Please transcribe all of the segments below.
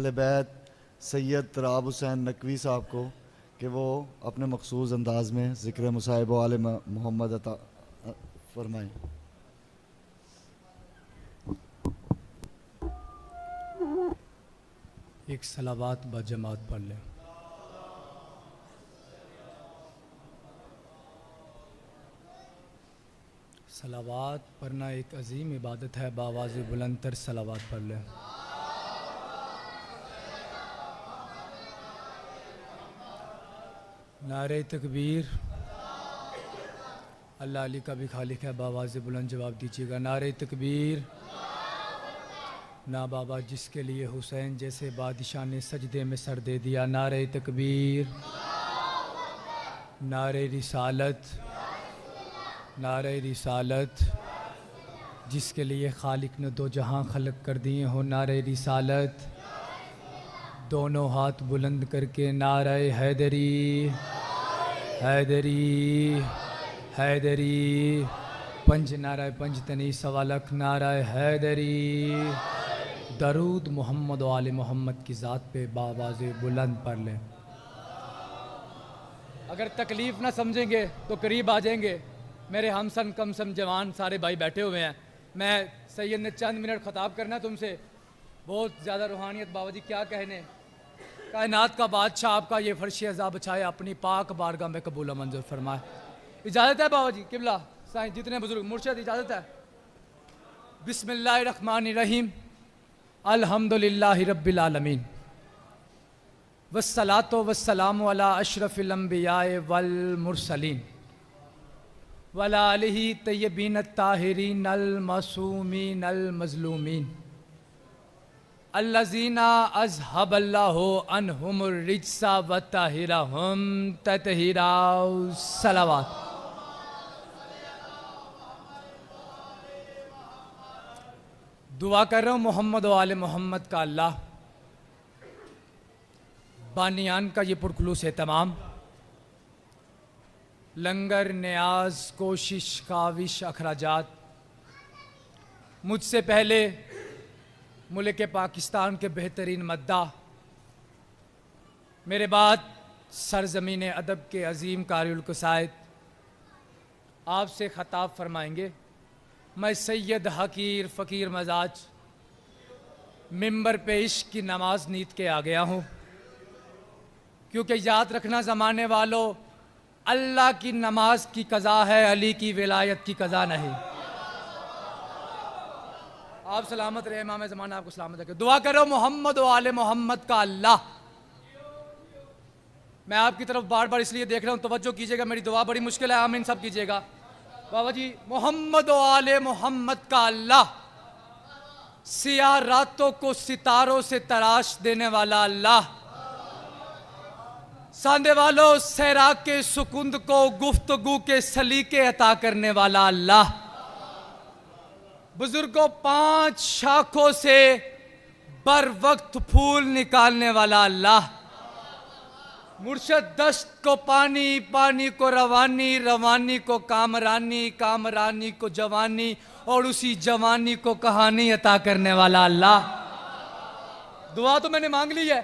बैत सैयद तराब हुसैन नकवी साहब को कि वो अपने मखसूस अंदाज में ज़िक्र मुसाहिब वाले मोहम्मद अता फरमाएँ। एक सलावात बजमात पढ़ लें। सलावात पढ़ना एक अजीम इबादत है। बावाज़ बुलंद तर सलावात पढ़ लें। नारे तकबीर। अल्लाह अली का भी खालिक है। बावाज़ बुलंद जवाब दीजिएगा। नारे तकबीर। ना बाबा जिसके लिए हुसैन जैसे बादशाह ने सजदे में सर दे दिया। नारे तकबीर। नारे रिसालत। नारे रिसालत। जिसके लिए खालिक ने दो जहां खलक कर दिए हो। नारे रिसालत। दोनों हाथ बुलंद करके नारे हैदरी हैदरी हैदरी। पंज नाराय पंज तनी सवालक नाराय हैदरी। दरूद मोहम्मद वाले मोहम्मद की ज़ात पे बावाज़ बुलंद पढ़ लें। अगर तकलीफ़ ना समझेंगे तो करीब आ जाएंगे। मेरे हमसन कमसम जवान सारे भाई बैठे हुए हैं। मैं सैयद ने चंद मिनट ख़ताब करना तुमसे। बहुत ज़्यादा रूहानियत बाबा जी क्या कहने। कायनात का बादशाह आपका ये फर्श अज़ा बछाए अपनी पाक बारगाह में कबूल मंजूर फरमाए। इजाज़त है बाबा जी किबला साईं जितने बुजुर्ग मुर्शद इजाज़त है। बिस्मिल्लाहिर्रहमानिर्रहीम अल्हम्दुलिल्लाहि रब्बिल आलमीन वस्सलातु वस्सलामु अला अशरफिल अंबियाए वल मुरसलीन वला आलिहि तय्यबीन अत्ताहिरीन अल मासूमीन अल मज़लूमीन अल्लज़ीना अज़हबल्लाहु अन्हुमुर रिज्सा व ताहिरहुम ततहीरा। सलावत। दुआ कर रहा हूँ मोहम्मद वाले मोहम्मद का अल्लाह बानियान का ये पुरखलूस है तमाम लंगर न्याज कोशिश काविश अखराजात मुझसे पहले मुल्क पाकिस्तान के बेहतरीन मद्दा मेरे बाद सरजमीन अदब के अजीम कारिउल कसायद आपसे ख़ताब फरमाएंगे। मैं सैयद हकीर फ़कीर मजाज मिंबर पे इश्क की नमाज नीत के आ गया हूँ, क्योंकि याद रखना ज़माने वालों अल्लाह की नमाज की कज़ा है, अली की विलायत की कज़ा नहीं। आप सलामत रहे, इमाम ज़माना आपको सलामत रखे। दुआ करो मोहम्मद वाले मोहम्मद का अल्लाह। मैं आपकी तरफ बार बार इसलिए देख रहा हूँ, तवज्जो कीजिएगा, मेरी दुआ बड़ी मुश्किल है, आमीन सब कीजिएगा। बाबा जी मोहम्मद वाले मोहम्मद का अल्लाह, सियाह रातों को सितारों से तराश देने वाला अल्लाह, सांदे वालों सहरा के सुकुंद को गुफ्तगू के सलीके अता करने वाला अल्लाह, बुजुर्गों पांच शाखों से बर वक्त फूल निकालने वाला अल्लाह, मुर्शद दश्त को पानी, पानी को रवानी, रवानी को कामरानी, कामरानी को जवानी और उसी जवानी को कहानी अता करने वाला अल्लाह। दुआ तो मैंने मांग ली है,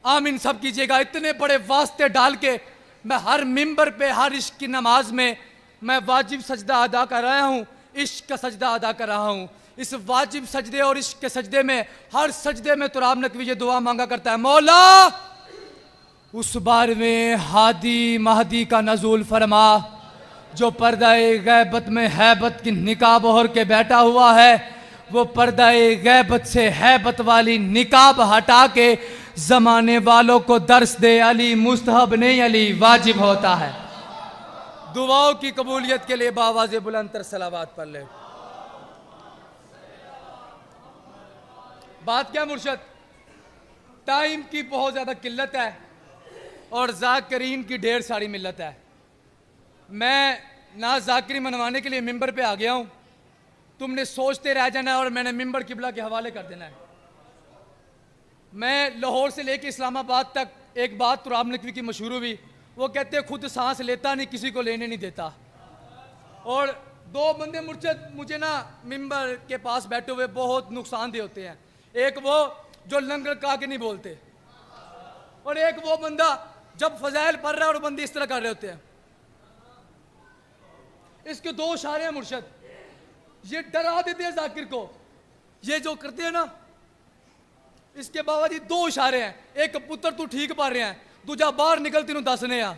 आमीन सब कीजिएगा। इतने बड़े वास्ते डाल के मैं हर मिंबर पे हर इश्क की नमाज में मैं वाजिब सजदा अदा कर रहा हूँ, इश्क का सजदा अदा कर रहा हूँ। इस वाजिब सजदे और इश्क के सजदे में हर सजदे में तुराब नकवी ये दुआ मांगा करता है, मौला उस बार में हादी महदी का नजूल फरमा जो पर्दाए गैबत में हैबत की निकाब ओढ़ के बैठा हुआ है, वो पर्दाए गैबत से हैबत वाली निकाब हटा के जमाने वालों को दर्श दे। अली मुस्तहब नहीं, अली वाजिब होता है। दुआओं की कबूलियत के लिए बावाज़े बुलंद सलावात पढ़ ले। बात क्या मुर्शद, टाइम की बहुत ज्यादा किल्लत है और जाकिरीन की ढेर सारी मिल्लत है। मैं ना जाकिरी मनवाने के लिए मिंबर पे आ गया हूं, तुमने सोचते रह जाना है और मैंने मिंबर किबला के हवाले कर देना है। मैं लाहौर से लेके इस्लामाबाद तक एक बात तुराब नकवी की मशहूर हुई, वो कहते खुद सांस लेता नहीं, किसी को लेने नहीं देता। और दो बंदे मुर्शद मुझे ना मिंबर के पास बैठे हुए बहुत नुकसानदेह होते हैं। एक वो जो लंगर का के नहीं बोलते, और एक वो बंदा जब फजाइल पढ़ रहा है और बंदे इस तरह कर रहे होते हैं। इसके दो इशारे हैं मुर्शद, ये डरा देते हैं जाकिर को। ये जो करते हैं ना, इसके बावजूद दो इशारे हैं, एक पुत्र तू ठीक पढ़ रहे हैं, दूजा बाहर निकल तीनों दसने आ।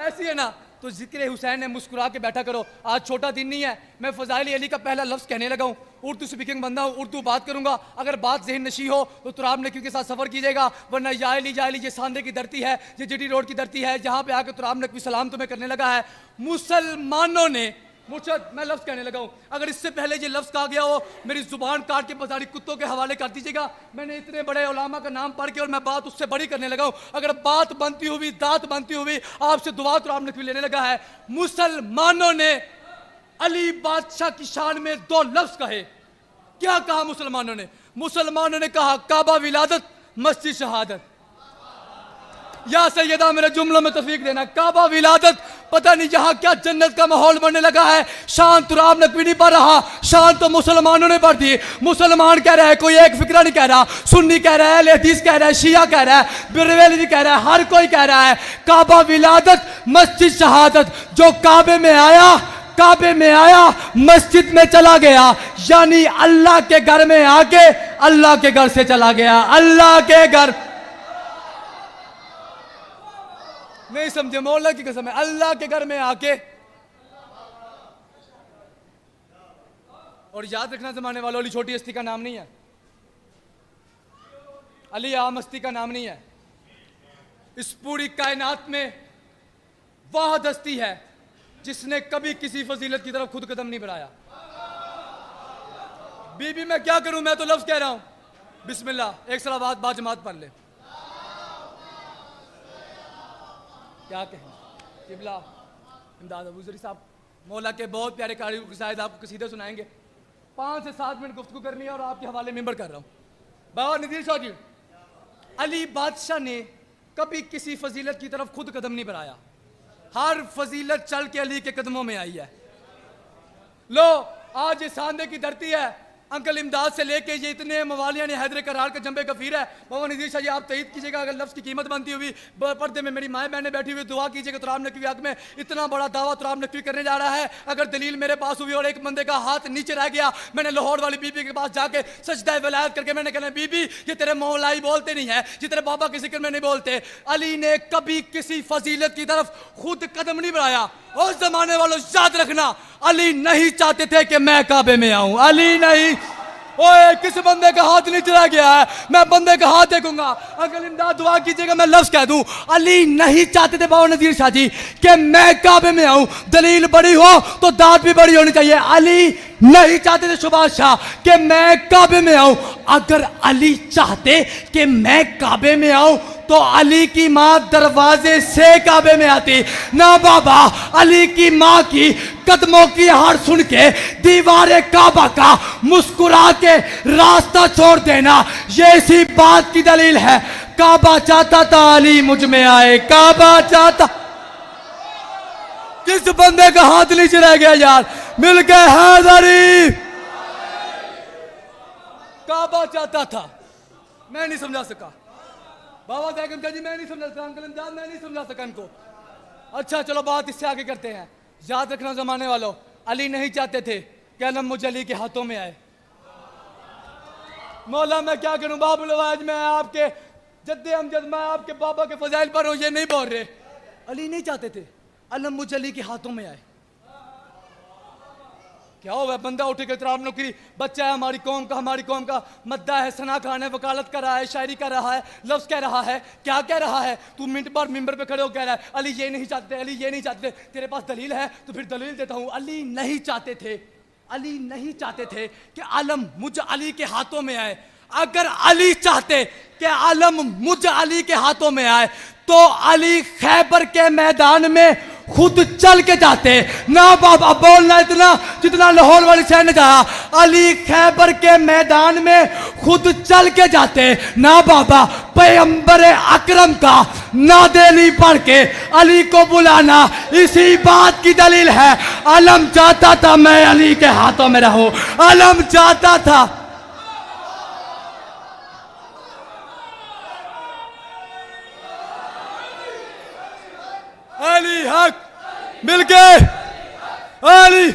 ऐसी है ना, तो जिक्र हुसैन ने मुस्कुरा के बैठा करो। आज छोटा दिन नहीं है, मैं फजाइल अली का पहला लफ्ज कहने लगा हूँ। उर्दू स्पीकिंग बंदा हूँ, उर्दू बात करूंगा। अगर बात जहन नशी हो तो तुराब नकवी के साथ सफर कीजिएगा, वरना याली ये सांदे की धरती है, ये जीटी रोड की धरती है, जहां पे आके तुराब नकवी सलाम तुम्हें करने लगा है। मुसलमानों ने, मुर्शद मैं लफ्ज कहने लगा हूं, अगर इससे पहले ये लफ्ज कहा गया हो मेरी जुबान काट के बाजारी कुत्तों के हवाले कर दीजिएगा। मैंने इतने बड़े उलामा का नाम पढ़ के और मैं बात उससे बड़ी करने लगा हूं। अगर बात बनती हुई, दात बनती हुई आपसे दुआ तुराब नकवी लेने लगा है। मुसलमानों ने अली बादशाह की शान में दो लफ्ज कहे। क्या कहा मुसलमानों ने? मुसलमानों ने कहा काबा विलादत, मस्जिद शहादत। या सैयदा मेरे जुमलों में तफीक देना, काबा विलादत, पता नहीं यहां क्या जन्नत का माहौल बनने लगा है। शान तुराब नकवी नहीं पढ़ रहा, शान तो मुसलमानों ने पढ़ दी। मुसलमान कह रहा है, कोई एक फिक्रा नहीं कह रहा, सुन्नी कह रहा है, अहले हदीस कह रहा है, शिया कह रहा है, बिरवेली कह रहा है, हर कोई कह रहा है काबा विलादत, मस्जिद शहादत। जो काबे में आया, काबे में आया, मस्जिद में चला गया, यानी अल्लाह के घर में आके अल्लाह के घर से चला गया। अल्लाह के घर, नहीं समझे, मौला की कसम है, अल्लाह के घर में आके। और याद रखना जमाने वालों, अली छोटी हस्ती का नाम नहीं है, अली आम हस्ती का नाम नहीं है। इस पूरी कायनात में वाहिद हस्ती है जिसने कभी किसी फजीलत की तरफ खुद कदम नहीं बढ़ाया। बीबी मैं क्या करूं, मैं तो लफ्ज कह रहा हूं, बिस्मिल्लाह, एक सलावत बा जमात पढ़ ले। क्या कहें, किबला इमदाद अबूजरी साहब मौला के बहुत प्यारे कारी शायद आपको कसीदे सुनाएंगे। 5 से 7 मिनट गुफ्तगू करनी है और आपके हवाले मेंबर कर रहा हूं। बाबा नदीर शाह जी, अली बादशाह ने कभी किसी फजीलत की तरफ खुद कदम नहीं बढ़ाया, हर फजीलत चल के अली के कदमों में आई है। लो आज ये सांदे की धरती है, अंकल इमदाद से लेके ये इतने मवालिया ने हैदर करार का जंबे कफीर है। बाबा नज़ीर शाह जी आप तईद कीजिएगा, अगर लफ्ज़ की कीमत बनती हुई पर्दे में मेरी माएँ बहनें बैठी हुई दुआ कीजिएगा तुराब नकवी हक में। इतना बड़ा दावा तुराब नकवी करने जा रहा है, अगर दलील मेरे पास हुई और एक बंदे का हाथ नीचे रह गया, मैंने लाहौर वाली बीबी के पास जाके सजदा विलायत करके मैंने कहना, बीबी ये तेरे मौलाई बोलते नहीं है, ये तेरे बाबा के जिक्र में नहीं बोलते। अली ने कभी किसी फजीलत की तरफ खुद कदम नहीं बढ़ाया। उस जमाने वालों याद रखना, अली नहीं चाहते थे कि मैं काबे में आऊं, अली नहीं। ओए किस बंदे का हाथ नीचे रह गया है, मैं बंदे का हाथ देखूंगा। अगर इमदाद दुआ कीजिएगा मैं लफ्ज कह दूं, अली नहीं चाहते थे बाबा नज़ीर शाह जी कि मैं काबे में आऊं। दलील बड़ी हो तो दाद भी बड़ी होनी चाहिए। अली नहीं चाहते थे सुभाष शाह कि मैं काबे में आऊं। अगर अली चाहते कि मैं काबे में आऊं तो अली की माँ दरवाजे से काबे में आती ना। बाबा अली की माँ की कदमों की हार सुन के दीवारे काबा का मुस्कुरा के रास्ता छोड़ देना, ये इसी बात की दलील है। काबा चाहता था अली मुझ में आए, काबा चाहता। किस बंदे का हाथ नीचे रह गया यार, मिल गए हैदरी। काबा चाहता था, मैं नहीं समझा सका। बाबा जैगम जी मैं नहीं समझा सका, अंकल इमदाद मैं नहीं समझा सका इनको। अच्छा चलो बात इससे आगे करते हैं। याद रखना जमाने वालों, अली नहीं चाहते थे कि अलम मुझे अली के हाथों में आए। मौला मैं क्या करूं बाबुल आवाज, मैं आपके जद्दे अमजद, मैं आपके बाबा के फजाइल पर हूं, ये नहीं बोल रहे। अली नहीं चाहते थे अलम मुझे अली के हाथों में आए। क्या हुआ, बंदा उठ के तुराब नकवी बच्चा है, हमारी कौम का मद्दा है, सना खान है, वकालत कर रहा है, शायरी कर रहा है, लफ्ज कह रहा है, क्या कह रहा है। तू मिनट बार मिंबर पे खड़े हो कह रहा है अली ये नहीं चाहते, अली ये नहीं चाहते। तेरे पास दलील है तो फिर दलील देता हूं। अली नहीं चाहते थे, अली नहीं चाहते थे कि आलम मुझ अली के हाथों में आए। अगर अली चाहते कि आलम मुझ अली के हाथों में आए तो अली खैबर के मैदान में खुद चल के जाते ना। बाबा बोलना इतना जितना लाहौर वाली शहर ने कहा, अली खैबर के मैदान में खुद चल के जाते ना। बाबा पैगंबर अकरम का नादेली पढ़ के अली को बुलाना इसी बात की दलील है। अलम चाहता था मैं अली के हाथों में रहूं, अलम चाहता था। मिलके अली।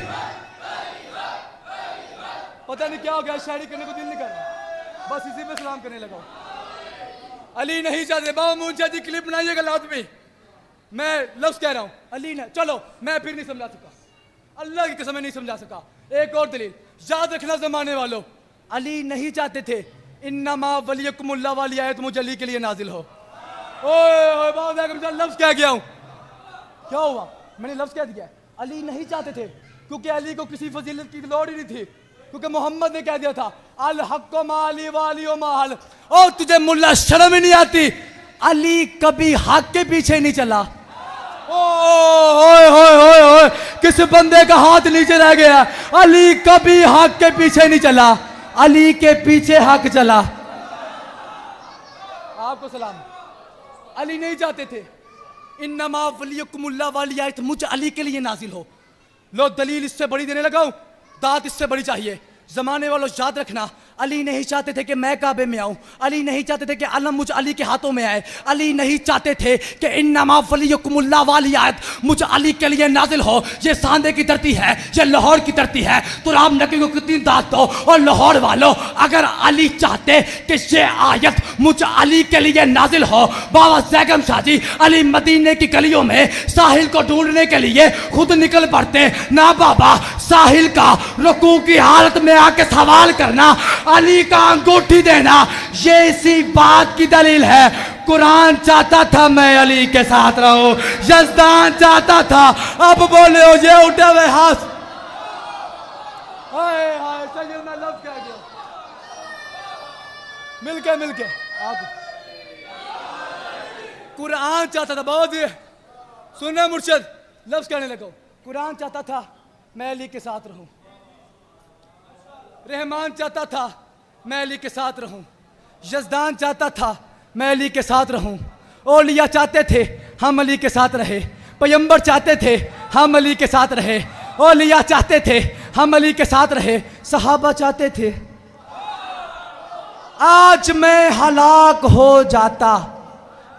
पता नहीं क्या हो गया, शायरी करने को दिल नहीं कर रहा, बस इसी पे सलाम करने लगा। अली नहीं चाहते। बाबा मुंशा जी क्लिप बनाइएगा लाउड में, मैं लफ्ज कह रहा हूं अली ने। चलो मैं फिर नहीं समझा सका, अल्लाह की कसम नहीं समझा सका। एक और दलील याद रखना जमाने वालों, अली नहीं चाहते थे इन्नमा वलियकुमुल्लाह वाली आयत मुझे अली के लिए नाजिल हो। ओए बाबा लफ्ज कह गया हूं, क्या हुआ, मैंने लफ्ज कह दिया। अली नहीं चाहते थे क्योंकि अली को किसी फजीलत की लोड़ ही नहीं थी, क्योंकि मोहम्मद ने कह दिया था अल हक माली वाली ओ माल। और तुझे मुल्ला शर्म ही नहीं आती, अली कभी हक के पीछे नहीं चला। ओए होए होए होए, किस बंदे का हाथ नीचे रह गया। अली कभी हक के पीछे नहीं चला, अली के पीछे हक चला। आपको सलाम। अली नहीं चाहते थे इन्नमा वलियकुमुल्लाह वाली आयत मुझ अली के लिए नाजिल हो। लो दलील इससे बड़ी देने लगा हूं, दात इससे बड़ी चाहिए। जमाने वालों याद रखना, अली नहीं चाहते थे कि मैं काबे में आऊं, अली नहीं चाहते थे कि अलम मुझ अली के हाथों में आए, अली नहीं चाहते थे कि इन्नमा वलियकुमुल्लाह वाली आयत मुझ अली के लिए नाजिल हो। ये सांदे की धरती है, ये लाहौर की धरती है, तो राम नकी को कितनी दात दो। और लाहौर वालों, अगर अली चाहते कि ये आयत मुझ अली के लिए नाजिल हो, बाबा जैगम शाह जी अली मदीने की गलियों में साहिल को ढूंढने के लिए खुद निकल पड़ते ना। बाबा साहिल का रुकू की हालत में आके सवाल करना, अली का अंगूठी देना, ये इसी बात की दलील है। कुरान चाहता था मैं अली के साथ रहूं, यज़दान चाहता था। अब बोले हो ये उठे हुए हाथ। हाय हाय सैयद मैं लफ्ज़ कह गया। मिलके आप कुरान चाहता था। बहुत ही सुनना मुर्शिद, लफ्ज़ कहने लगो। कुरान चाहता था मैं अली के साथ रहूं, रहमान चाहता था मैं अली के साथ रहूं, यज़दान चाहता था मैं अली के साथ रहूं, औलिया चाहते थे हम अली के साथ रहे, पैगंबर चाहते थे हम अली के साथ रहे, औलिया चाहते थे हम अली के साथ रहे, सहाबा चाहते थे। आज मैं हलाक हो जाता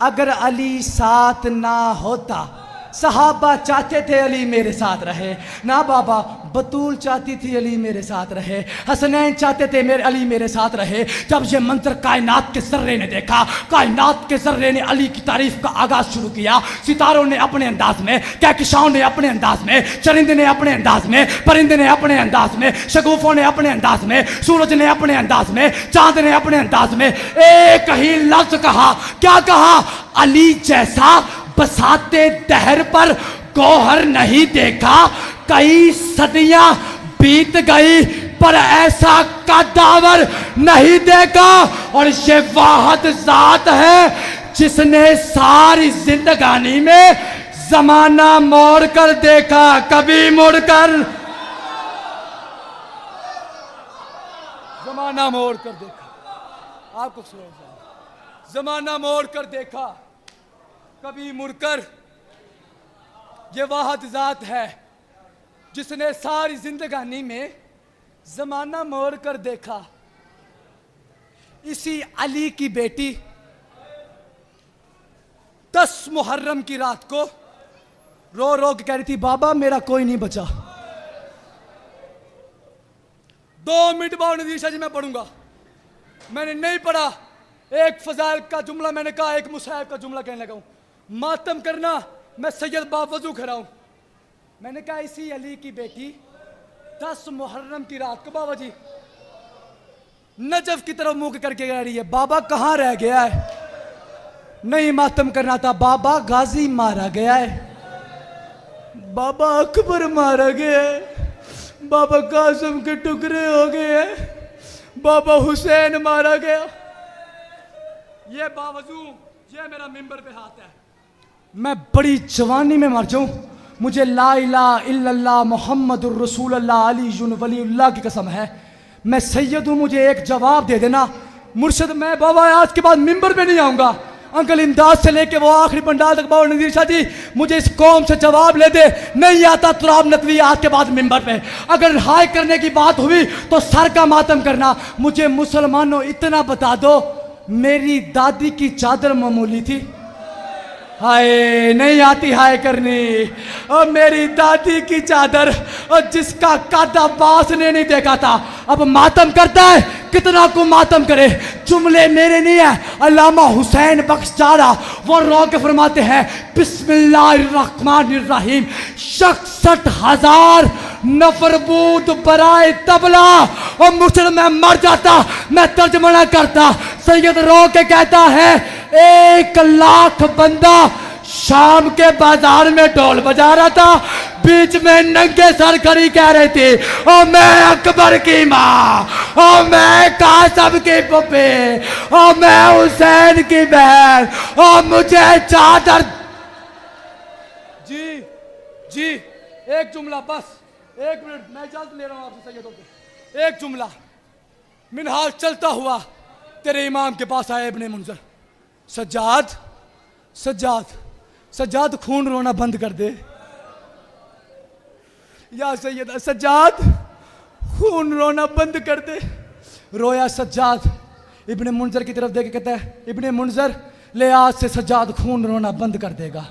अगर अली साथ ना होता। सहाबा चाहते थे अली मेरे साथ रहे ना। बाबा बतूल चाहती थी अली मेरे साथ रहे, हसनैन चाहते थे मेरे अली मेरे साथ रहे। जब ये मंजर कायनात के सर्रे ने देखा, कायनात के सर्रे ने अली की तारीफ का आगाज शुरू किया। सितारों ने अपने अंदाज में, कहकशाओं ने अपने अंदाज में, चरिंदे ने अपने अंदाज में, परिंदे ने अपने अंदाज में, शगुफों ने अपने अंदाज में, सूरज ने अपने अंदाज में, चांद ने अपने अंदाज में एक ही लफ्ज कहा। क्या कहा? अली जैसा बसाते दहर पर गौहर नहीं देखा। कई सदियां बीत गई पर ऐसा कद्दावर नहीं देखा। और ये वाहद जात है जिसने सारी जिंदगानी में जमाना मोड़ कर देखा, कभी मुड़कर जमाना मोड़ कर देखा। आपको जमाना मोड़ कर देखा, कभी मुड़कर। ये वाहद जात है जिसने सारी जिंदगानी में जमाना मोड़ कर देखा। इसी अली की बेटी 10 मुहर्रम की रात को रो रो के कह रही थी, बाबा मेरा कोई नहीं बचा। 2 मिनट बाद नज़ीर शाह जी मैं पढ़ूंगा, मैंने नहीं पढ़ा। एक फजाइल का जुमला मैंने कहा, एक मुसाहिब का जुमला कहने लगा हूं। मातम करना, मैं सैयद बावजू खड़ा हूं। मैंने कहा इसी अली की बेटी 10 मुहर्रम की रात को बाबा जी नजफ की तरफ मुंह करके कह रही है, बाबा कहां रह गया है? नहीं मातम करना था, बाबा गाजी मारा गया है, बाबा अकबर मारा गया है, बाबा कासिम के टुकड़े हो गए हैं, बाबा हुसैन मारा गया। ये बावजू ये मेरा मिंबर पे हाथ है। मैं बड़ी जवानी में मर जाऊं, मुझे ला इलाहा इल्लल्लाह मुहम्मदुर रसूलुल्लाह अली वलीउल्लाह की कसम है, मैं सैयद हूं, मुझे एक जवाब दे देना। मुर्शिद मैं बाबा आज के बाद मिंबर पे नहीं आऊंगा। अंकल इमदाद से लेके वो आखिरी पंडाल तक बाबा नज़ीर शाह जी मुझे इस कौम से जवाब ले दे। नहीं आता तुराब नकवी आज के बाद मिंबर पे। अगर हाय करने की बात हुई तो सर का मातम करना। मुझे मुसलमानों इतना बता दो, मेरी दादी की चादर मामूली थी, हाय नहीं आती हाय करनी। और मेरी दादी की चादर और जिसका कद अब्बास ने नहीं देखा था अब मातम करता है। कितना को मातम करे, जुमले मेरे नहीं है, अल्लामा हुसैन बख्श चारा वो रो के फरमाते हैं बिस्मिल्लाहिर्रहमानिर्रहीम 66,000 नफरबूद बराए तबला और मुझसे मैं मर जाता, मैं तर्जमा करता। सैयद रो के कहता है 1 लाख बंदा शाम के बाजार में ढोल बजा रहा था, बीच में नंगे सर खड़ी कह रही थी और मैं अकबर की माँ और मैं कासम की पुप्पी और मैं हुसैन की बहन और मुझे चादर। जी जी एक जुमला बस, 1 मिनट मैं इजाजत ले रहा हूं आपसे सैयदों को। एक जुमला। मिनहाज चलता हुआ तेरे इमाम के पास आया इब्ने मुंजर। सज्जाद सज्जाद सज्जाद खून रोना बंद कर दे या सैयदा, सज्जाद खून रोना बंद कर दे। रोया सज्जाद इब्ने मुंजर की तरफ देख के कहता है इब्ने मुंजर ले आज से सज्जाद खून रोना बंद कर देगा।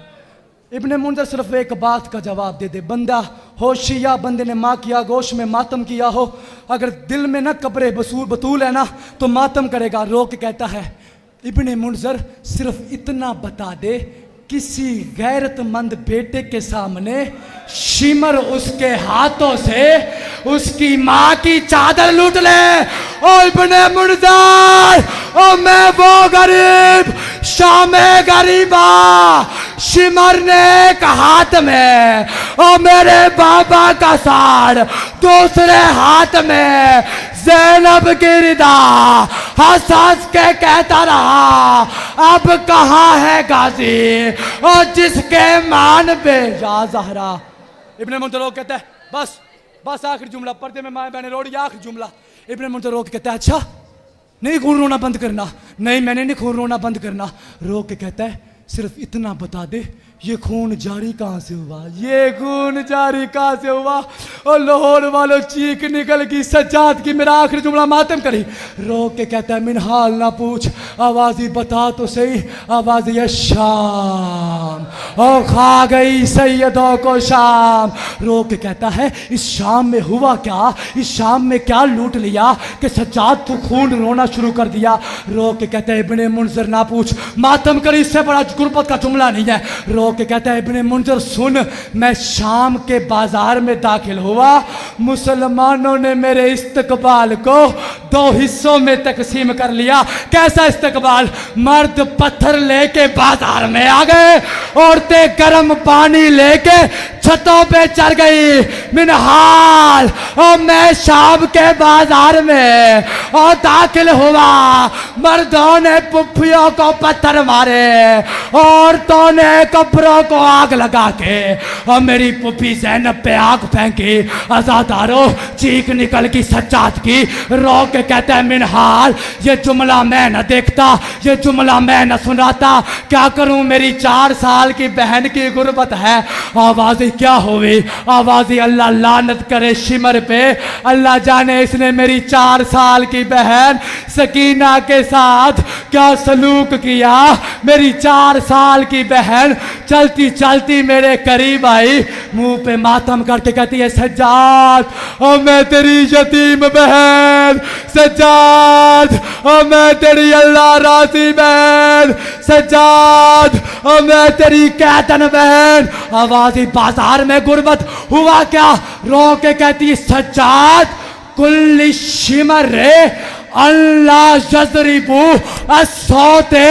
इब्ने मुंजर सिर्फ एक बात का जवाब दे दे, बंदा होशिया बंदे ने माँ किया गोश में मातम किया हो, अगर दिल में न कब्रे बतूल है ना तो मातम करेगा। रो के कहता है इब्ने मुंजर सिर्फ इतना बता दे किसी गैरतमंद बेटे के सामने शिमर उसके हाथों से उसकी माँ की चादर लूट ले। ओ इब्ने मुंजर ओ मैं वो गरीब शामे गरीबा शिमर ने एक हाथ में और मेरे बाबा का साड़ दूसरे हाथ में ज़ैनब की रिदा हंस हंस के कहता रहा अब कहाँ है गाजी और जिसके मान पे या ज़हरा। इब्ने मुंजर कहता है बस बस आखिरी जुमला, पर्दे में माए बहने रोड़ी आखिरी जुमला। इब्ने मुंजर कहता है अच्छा नहीं खून रोना बंद करना, नहीं मैंने नहीं खून रोना बंद करना। रो के कहता है सिर्फ इतना बता दे ये खून जारी कहाँ से हुआ, ये खून जारी कहाँ से हुआ। और लाहौर वालों चीख निकल गई सज्जाद की मेरा आखिरी जुमला मातम करी। रो के कहता है मिनहाल ना पूछ आवाज़ी बता तो सही, आवाज़ ये शाम और खा गई सैयदों को शाम। रो के कहता है इस शाम में हुआ क्या, इस शाम में क्या लूट लिया कि सज्जाद तू खून रोना शुरू कर दिया। रो के कहता है इब्ने मुंजर ना पूछ मातम करी, इससे बड़ा गुरबत का जुमला नहीं है। रो के कहता है इब्ने मुंजर सुन मैं शाम के बाजार में दाखिल हुआ, मुसलमानों ने मेरे इस्तकबाल को 2 हिस्सों में तकसीम कर लिया। कैसा इस्तकबाल, मर्द पत्थर लेके बाजार में आ गए, औरतें गर्म पानी लेके छतों पे चढ़ गई। मिनहाल और मैं शाम के बाजार में और दाखिल हुआ, मर्दों ने पुप्पियों को पत्थर मारे, औरतों ने कब्रों को आग लगा के और मेरी पुप्पी ज़ैनब पे आग फेंकी। अज़ादारों चीख निकल की सज्जाद की। रो के कहते हैं मिनहाल ये जुमला मैं न देखता, ये जुमला मैं न सुनाता, क्या करूं मेरी 4 साल की बहन की गुर्बत है। आवाज़ी क्या हुई, आवाज़ी अल्लाह लानत करे शिमर पे, अल्लाह जाने इसने मेरी 4 साल की बहन सकीना के साथ क्या सलूक किया। मेरी 4 साल की बहन चलती चलती मेरे करीब आई, मुंह पे मातम करके कहती है सज्जाद और मैं तेरी यतीम बहन, सज्जाद और मैं तेरी अल्लाह राजी बहन, सज्जाद और मैं तेरी कैतन बहन। आवाज़ी बाजार में गुर्बत हुआ क्या। रो के कहती सज्जाद कुल शिमर रे अल्लाह जजरीबू असोते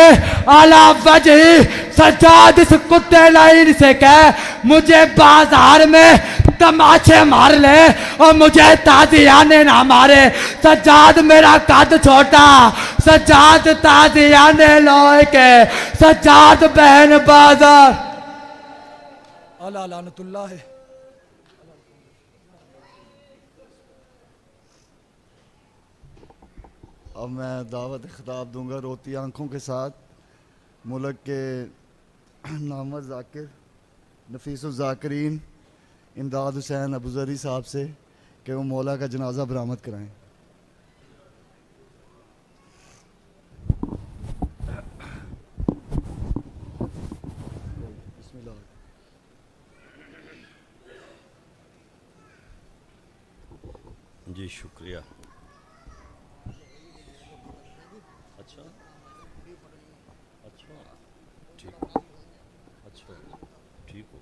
अला वजही। सज्जाद इस कुत्ते लाइन से कह मुझे बाजार में तमाचे मार ले और मुझे ताजियाने ना मारे। सज्जाद मेरा कद छोटा, सज्जाद ताजियाने लोए के, सज्जाद बहन बाजार। अल्लाह लानतुल्लाह है। अब मैं दावत खिताब दूंगा रोती आंखों के साथ मुल्क के नामवर ज़ाकिर नफीसुल ज़ाकिरीन इमदाद हुसैन अबूज़री साहब से कि वो मौला का जनाजा बरामद कराएं। जी शुक्रिया। अच्छा अच्छा ठीक, अच्छा ठीक हो।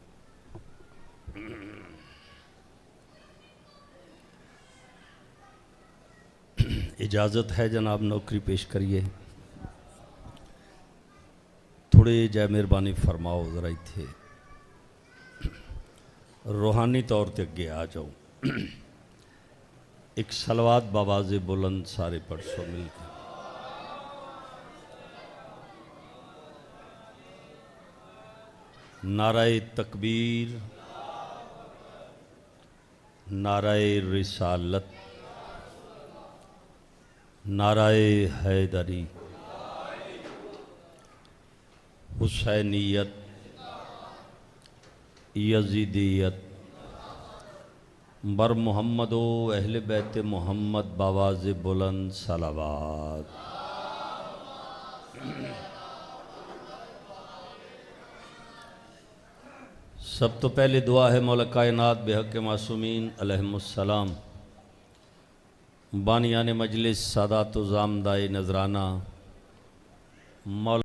इजाज़त है जनाब, नौकरी पेश करिए। थोड़े जय मेहरबानी फरमाओ, ज़रा इत्थे रूहानी तौर ते अगे आ जाओ। एक सलवात बावाज़े बुलंद सारे पढ़सो मिलकर। नाराए तकबीर, नाराए रिसालत, नाराए हैदरी, हुसैनियत, यजीदियत, बर मोहम्मदो अहले बैत मोहम्मद बावाज़े बुलंद सलावात। सब तो पहले दुआ है मौला कायनात बेहक मासूमीन अलैहिमुस्सलाम, बानियान मजलिस सादात ज़ामदाए नजराना मौला